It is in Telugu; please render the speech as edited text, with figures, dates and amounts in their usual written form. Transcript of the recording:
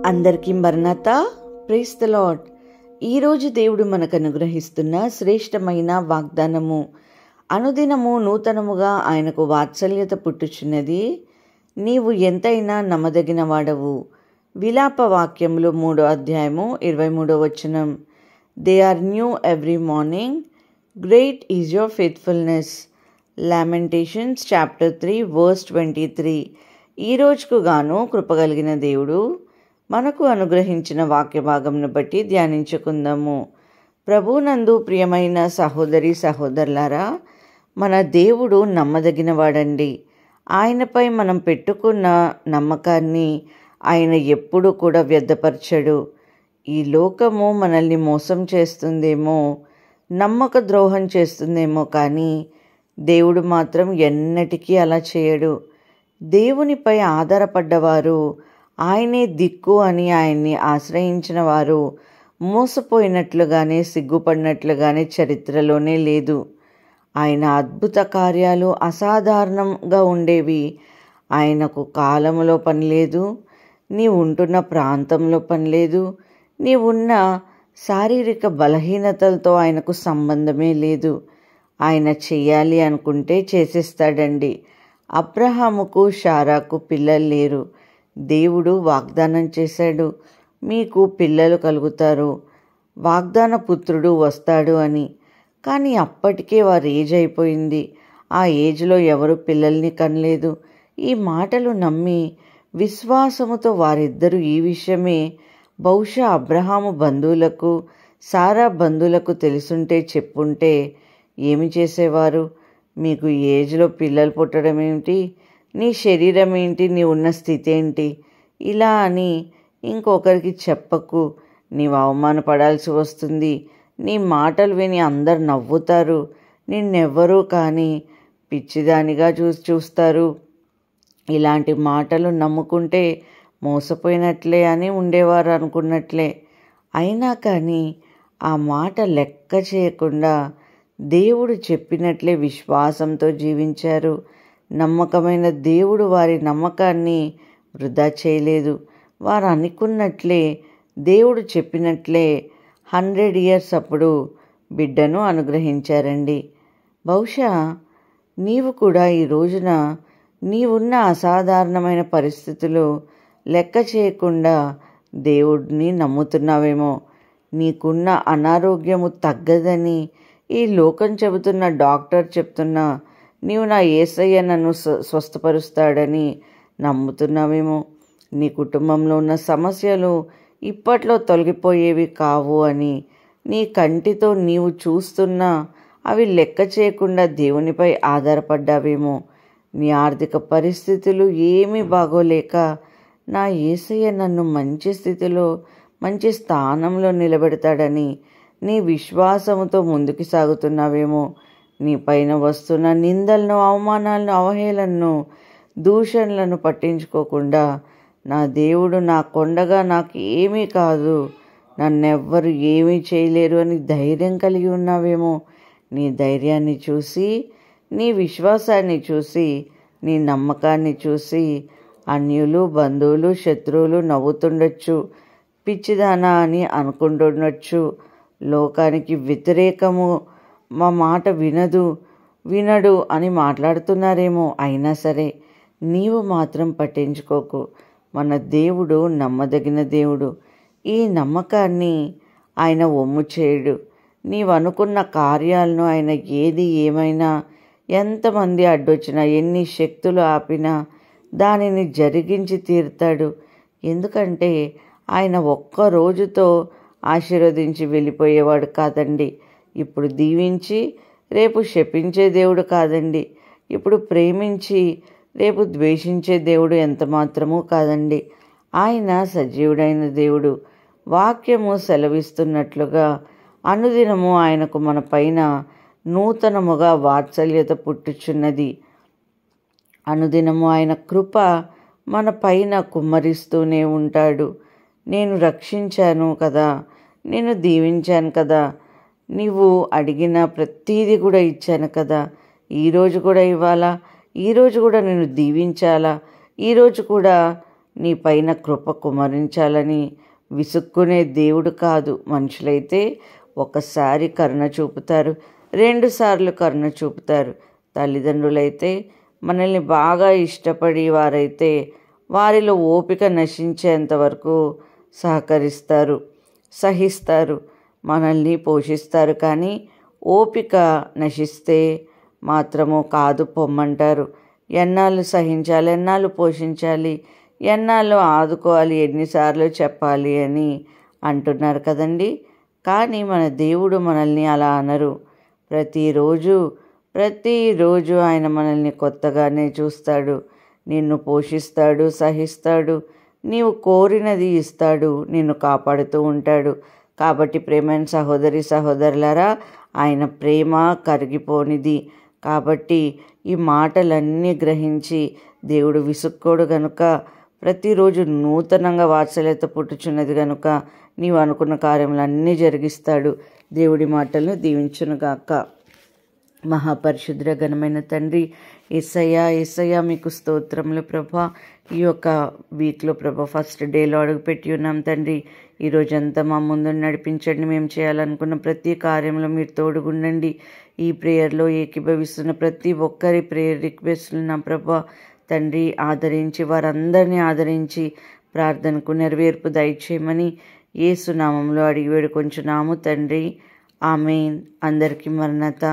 అందరికీ మరణత. Praise the lord. ఈరోజు దేవుడు మనకు అనుగ్రహిస్తున్న శ్రేష్టమైన వాగ్దానము, అనుదినము నూతనముగా ఆయనకు వాత్సల్యత పుట్టుచున్నది. నీవు ఎంతైనా నమ్మదగిన వాడవు. విలాప వాక్యములు 3వ అధ్యాయము 23వ వచనం. They are new every morning, great is your faithfulness. Lamentations chapter 3 verse 23. ఈ రోజుకు గాను కృపగలిగిన దేవుడు మనకు అనుగ్రహించిన వాక్య భాగంను బట్టి ధ్యానించుకుందాము. ప్రభునందు ప్రియమైన సహోదరి సహోదరులారా, మన దేవుడు నమ్మదగినవాడండి. ఆయనపై మనం పెట్టుకున్న నమ్మకాన్ని ఆయన ఎప్పుడూ కూడా వ్యర్థపరచడు. ఈ లోకము మనల్ని మోసం చేస్తుందేమో, నమ్మక ద్రోహం చేస్తుందేమో, కానీ దేవుడు మాత్రం ఎన్నటికీ అలా చేయడు. దేవునిపై ఆధారపడ్డవారు, ఆయనే దిక్కు అని ఆయన్ని ఆశ్రయించిన వారు మోసపోయినట్లుగానే సిగ్గుపడినట్లుగానే చరిత్రలోనే లేదు. ఆయన అద్భుత కార్యాలు అసాధారణంగా ఉండేవి. ఆయనకు కాలంలో పని లేదు, నీవు ఉంటున్న ప్రాంతంలో పని లేదు, నీవున్న శారీరక బలహీనతలతో ఆయనకు సంబంధమే లేదు. ఆయన చెయ్యాలి అనుకుంటే చేసేస్తాడండి. అబ్రహాముకు శారాకు పిల్లలు లేరు. దేవుడు వాగ్దానం చేశాడు, మీకు పిల్లలు కలుగుతారు, వాగ్దాన పుత్రుడు వస్తాడు అని. కానీ అప్పటికే వారి ఏజ్ అయిపోయింది. ఆ ఏజ్లో ఎవరు పిల్లల్ని కనలేదు. ఈ మాటలు నమ్మి విశ్వాసముతో వారిద్దరూ ఈ విషయమే బహుశా అబ్రహాము బంధువులకు, సారా బంధువులకు తెలుసుంటే చెప్పుంటే ఏమి చేసేవారు? మీకు ఈ ఏజ్లో పిల్లలు పుట్టడం ఏమిటి, నీ శరీరం ఏంటి, నీ ఉన్న స్థితి ఏంటి, ఇలా అని ఇంకొకరికి చెప్పకు. నీవు అవమానపడాల్సి వస్తుంది. నీ మాటలు విని అందరు నవ్వుతారు. నిన్నెవ్వరూ కానీ పిచ్చిదానిగా చూస్తారు. ఇలాంటి మాటలు నమ్ముకుంటే మోసపోయినట్లే అని ఉండేవారు అనుకున్నట్లే. అయినా కానీ ఆ మాట లెక్క చేయకుండా దేవుడు చెప్పినట్లే విశ్వాసంతో జీవించారు. నమ్మకమైన దేవుడు వారి నమ్మకాన్ని వృధా చేయలేదు. వారు అనుకున్నట్లే, దేవుడు చెప్పినట్లే 100 years అప్పుడు బిడ్డను అనుగ్రహించారండి. బహుశా నీవు కూడా ఈ రోజున నీవున్న అసాధారణమైన పరిస్థితులు లెక్క చేయకుండా దేవుడిని నమ్ముతున్నావేమో. నీకున్న అనారోగ్యము తగ్గదని ఈ లోకం చెబుతున్న, డాక్టర్ చెప్తున్నా, నీవు నా యేసయ్య నన్ను స్వస్థపరుస్తాడని నమ్ముతున్నావేమో. నీ కుటుంబంలో ఉన్న సమస్యలు ఇప్పట్లో తొలగిపోయేవి కావు అని నీ కంటితో నీవు చూస్తున్నా అవి లెక్క చేయకుండా దేవునిపై ఆధారపడ్డావేమో. నీ ఆర్థిక పరిస్థితులు ఏమీ బాగోలేక నా యేసయ్య నన్ను మంచి స్థితిలో, మంచి స్థానంలో నిలబెడతాడని నీ విశ్వాసముతో ముందుకు సాగుతున్నావేమో. నీ పైన వస్తున్న నిందలను, అవమానాలను, అవహేళనను, దూషణలను పట్టించుకోకుండా నా దేవుడు నా కొండగా, నాకు ఏమీ కాదు, నన్నెవ్వరు ఏమీ చేయలేరు అని ధైర్యం కలిగి ఉన్నావేమో. నీ ధైర్యాన్ని చూసి, నీ విశ్వాసాన్ని చూసి, నీ నమ్మకాన్ని చూసి అన్యులు, బంధువులు, శత్రువులు నవ్వుతుండొచ్చు, పిచ్చిదానా అని అనుకుంటుండొచ్చు. లోకానికి వ్యతిరేకము, మా మాట వినడు అని మాట్లాడుతున్నారేమో. అయినా సరే నీవు మాత్రం పట్టించుకోకు. మన దేవుడు నమ్మదగిన దేవుడు. ఈ నమ్మకాన్ని ఆయన ఒమ్ము చేయడు. నీవు అనుకున్న కార్యాలను ఆయన ఏది ఏమైనా, ఎంతమంది అడ్డొచ్చినా, ఎన్ని శక్తులు ఆపినా దానిని జరిగించి తీరుతాడు. ఎందుకంటే ఆయన ఒక్క రోజుతో ఆశీర్వదించి వెళ్ళిపోయేవాడు కాదండి. ఇప్పుడు దీవించి రేపు శపించే దేవుడు కాదండి. ఇప్పుడు ప్రేమించి రేపు ద్వేషించే దేవుడు ఎంత మాత్రమూ కాదండి. ఆయన సజీవుడైన దేవుడు. వాక్యము సెలవిస్తున్నట్లుగా అనుదినము ఆయనకు మన పైన నూతనముగా వాత్సల్యత పుట్టుచున్నది. అనుదినము ఆయన కృప మన పైన కుమ్మరిస్తూనే ఉంటాడు. నేను రక్షించాను కదా, నేను దీవించాను కదా, నీవు అడిగిన ప్రతీది కూడా ఇచ్చాను కదా, ఈరోజు కూడా ఇవ్వాలా, ఈరోజు కూడా నేను దీవించాలా, ఈరోజు కూడా నీ పైన కృప కుమరించాలని విసుక్కునే దేవుడు కాదు. మనుషులైతే ఒకసారి కరుణ చూపుతారు, 2 సార్లు కరుణ చూపుతారు. తల్లిదండ్రులైతే మనల్ని బాగా ఇష్టపడి వారైతే వారిలో ఓపిక నశించేంత వరకు సహకరిస్తారు, సహిస్తారు, మనల్ని పోషిస్తారు. కానీ ఓపిక నశిస్తే మాత్రము కాదు పొమ్మంటారు. ఎన్నాళ్ళు సహించాలి, ఎన్నాళ్ళు పోషించాలి, ఎన్నాళ్ళు ఆదుకోవాలి, ఎన్నిసార్లు చెప్పాలి అని అంటున్నారు కదండి. కానీ మన దేవుడు మనల్ని అలా అనరు. ప్రతిరోజు ఆయన మనల్ని కొత్తగానే చూస్తాడు, నిన్ను పోషిస్తాడు, సహిస్తాడు, నీవు కోరినది ఇస్తాడు, నిన్ను కాపాడుతూ ఉంటాడు. కాబట్టి ప్రేమైన సహోదరి సహోదరులారా, ఆయన ప్రేమ కరిగిపోనిది. కాబట్టి ఈ మాటలన్నీ గ్రహించి దేవుడు విసుక్కోడు గనుక, ప్రతిరోజు నూతనంగా వాత్సల్యత పుట్టుచున్నది గనుక నీవు అనుకున్న కార్యములన్నీ జరిగిస్తాడు. దేవుడి మాటలను దీవించునుగాక. మహాపరిశుద్ర ఘనమైన తండ్రి యేసయ్యా మీకు స్తోత్రములు ప్రభా. ఈ యొక్క వీక్లో ప్రభా ఫస్ట్ డేలో అడుగుపెట్టి ఉన్నాం తండ్రి. ఈ రోజంతా మా ముందు నడిపించండి. మేము చేయాలనుకున్న ప్రతి కార్యంలో మీరు తోడుగుండండి. ఈ ప్రేయర్లో ఏకీభవిస్తున్న ప్రతి ఒక్కరి ప్రేయర్ రిక్వెస్ట్లు నా ప్రభా తండ్రి ఆదరించి, వారందరినీ ఆదరించి ప్రార్థనకు నెరవేర్పు దయచేయమని యేసు నామంలో అడిగి వేడుకొంచున్నాము తండ్రి. ఆమేన్. అందరికీ మరణత.